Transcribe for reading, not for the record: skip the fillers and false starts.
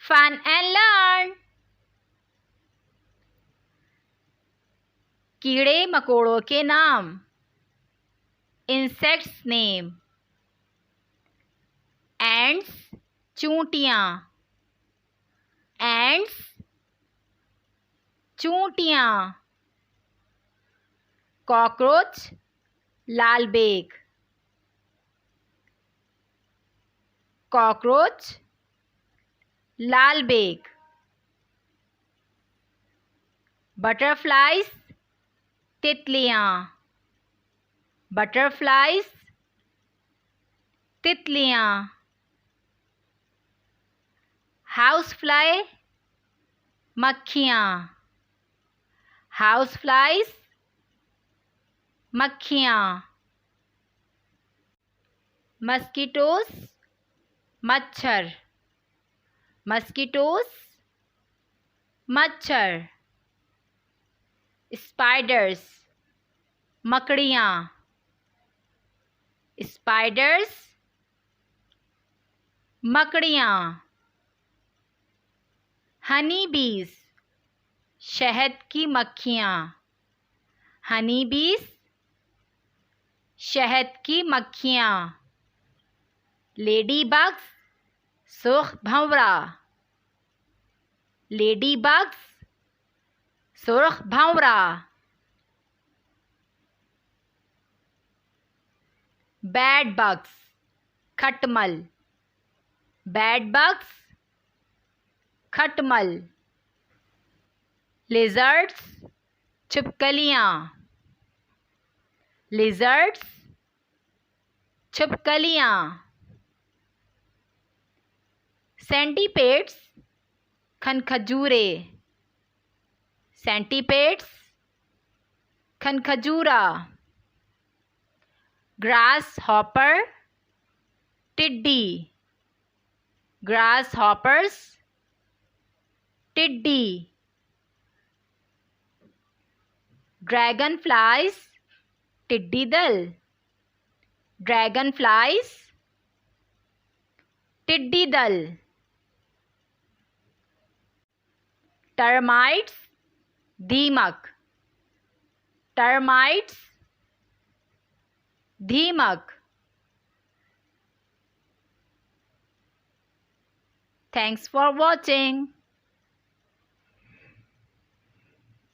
Fun and learn. कीड़े मकोड़ों के नाम. Insects name. Ants चूंटियां. Ants चूंटियां. Cockroach लाल बेग. Cockroach लाल बेग. Butterflies तितलियां. Butterflies तितलियां. Housefly मक्खियां. Houseflies मक्खियां. Mosquitoes मच्छर. Mosquitoes मच्छर. Spiders मकड़ियाँ. Spiders मकड़ियाँ. Honey bees शहद की मक्खियाँ. Honey bees शहद की मक्खियाँ. Ladybugs सुर्ख भंवरा. Ladybugs सुर्ख भंवरा. Bad bugs खटमल. Bad bugs खटमल. Lizards छिपकलियाँ. Lizards छिपकलियाँ. Centipedes खनखजूरे. Centipedes खनखजूरा. Grasshopper टिड्डी. Grasshoppers टिड्डी. Dragonflies टिड्डी दल. Dragonflies टिड्डी दल. Termites दीमक. Termites दीमक. Thanks for watching.